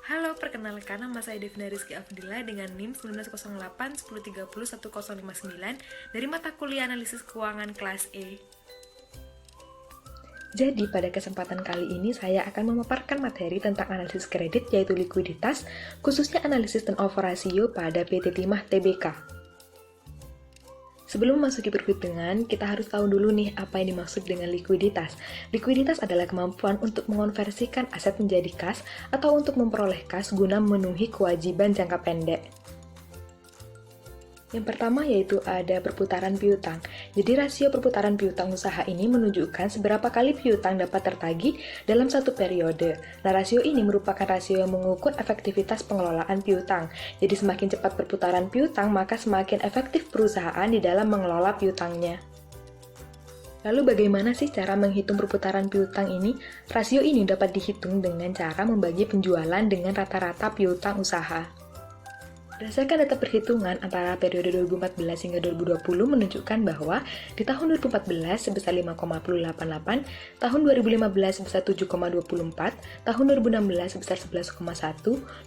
Halo, perkenalkan nama saya Devina Rizky Afdila dengan NIM 1908 1030 1059 dari mata kuliah Analisis Keuangan kelas E. Jadi, pada kesempatan kali ini saya akan memaparkan materi tentang analisis kredit yaitu likuiditas, khususnya analisis turnover rasio pada PT Timah Tbk. Sebelum memasuki perhitungan, kita harus tahu dulu nih apa yang dimaksud dengan likuiditas. Likuiditas adalah kemampuan untuk mengonversikan aset menjadi kas atau untuk memperoleh kas guna memenuhi kewajiban jangka pendek. Yang pertama yaitu ada perputaran piutang. Jadi rasio perputaran piutang usaha ini menunjukkan seberapa kali piutang dapat tertagih dalam satu periode. Nah, rasio ini merupakan rasio yang mengukur efektivitas pengelolaan piutang. Jadi semakin cepat perputaran piutang, maka semakin efektif perusahaan di dalam mengelola piutangnya. Lalu bagaimana sih cara menghitung perputaran piutang ini? Rasio ini dapat dihitung dengan cara membagi penjualan dengan rata-rata piutang usaha. Berdasarkan data perhitungan antara periode 2014 hingga 2020 menunjukkan bahwa di tahun 2014 sebesar 5,88, tahun 2015 sebesar 7,24, tahun 2016 sebesar 11,1,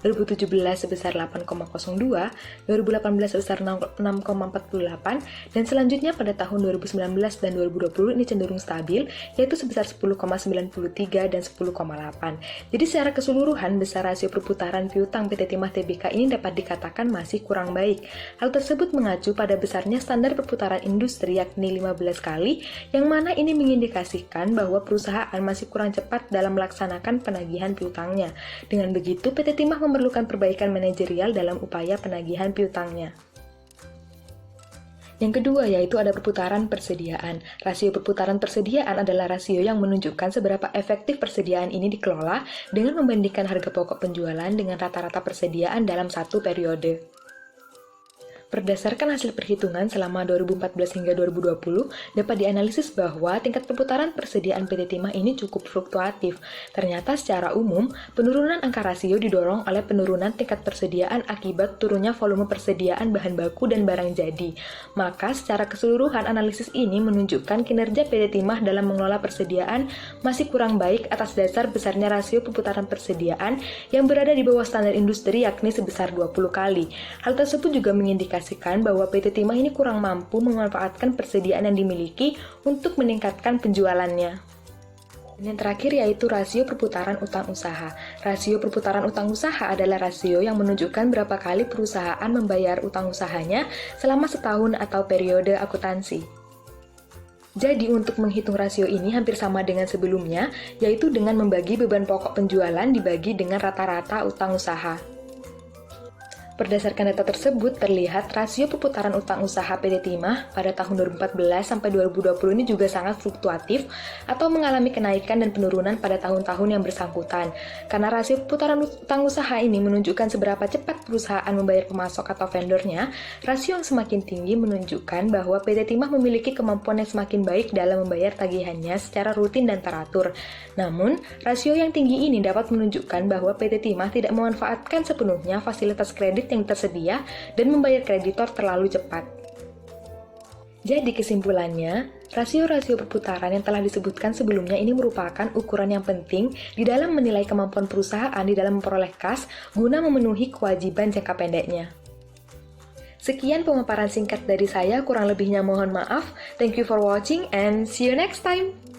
2017 sebesar 8,02, 2018 sebesar 6,48, dan selanjutnya pada tahun 2019 dan 2020 ini cenderung stabil, yaitu sebesar 10,93 dan 10,8. Jadi secara keseluruhan, besar rasio perputaran piutang PT Timah Tbk ini dapat dikatakan masih kurang baik. Hal tersebut mengacu pada besarnya standar perputaran industri yakni 15 kali, yang mana ini mengindikasikan bahwa perusahaan masih kurang cepat dalam melaksanakan penagihan piutangnya. Dengan begitu, PT Timah memerlukan perbaikan manajerial dalam upaya penagihan piutangnya. Yang kedua yaitu ada perputaran persediaan. Rasio perputaran persediaan adalah rasio yang menunjukkan seberapa efektif persediaan ini dikelola dengan membandingkan harga pokok penjualan dengan rata-rata persediaan dalam satu periode. Berdasarkan hasil perhitungan selama 2014 hingga 2020, dapat dianalisis bahwa tingkat perputaran persediaan PT Timah ini cukup fluktuatif. Ternyata secara umum, penurunan angka rasio didorong oleh penurunan tingkat persediaan akibat turunnya volume persediaan bahan baku dan barang jadi. Maka secara keseluruhan analisis ini menunjukkan kinerja PT Timah dalam mengelola persediaan masih kurang baik atas dasar besarnya rasio perputaran persediaan yang berada di bawah standar industri yakni sebesar 20 kali. Hal tersebut juga mengindikasikan bahwa PT Timah ini kurang mampu memanfaatkan persediaan yang dimiliki untuk meningkatkan penjualannya. Dan yang terakhir yaitu rasio perputaran utang usaha. Rasio perputaran utang usaha adalah rasio yang menunjukkan berapa kali perusahaan membayar utang usahanya selama setahun atau periode akuntansi. Jadi untuk menghitung rasio ini hampir sama dengan sebelumnya, yaitu dengan membagi beban pokok penjualan dibagi dengan rata-rata utang usaha. Berdasarkan data tersebut, terlihat rasio perputaran utang usaha PT Timah pada tahun 2014 sampai 2020 ini juga sangat fluktuatif atau mengalami kenaikan dan penurunan pada tahun-tahun yang bersangkutan. Karena rasio perputaran utang usaha ini menunjukkan seberapa cepat perusahaan membayar pemasok atau vendornya, rasio yang semakin tinggi menunjukkan bahwa PT Timah memiliki kemampuan yang semakin baik dalam membayar tagihannya secara rutin dan teratur. Namun, rasio yang tinggi ini dapat menunjukkan bahwa PT Timah tidak memanfaatkan sepenuhnya fasilitas kredit yang tersedia dan membayar kreditor terlalu cepat. Jadi kesimpulannya, rasio-rasio perputaran yang telah disebutkan sebelumnya ini merupakan ukuran yang penting di dalam menilai kemampuan perusahaan di dalam memperoleh kas guna memenuhi kewajiban jangka pendeknya. Sekian pemaparan singkat dari saya, kurang lebihnya mohon maaf. Thank you for watching and see you next time.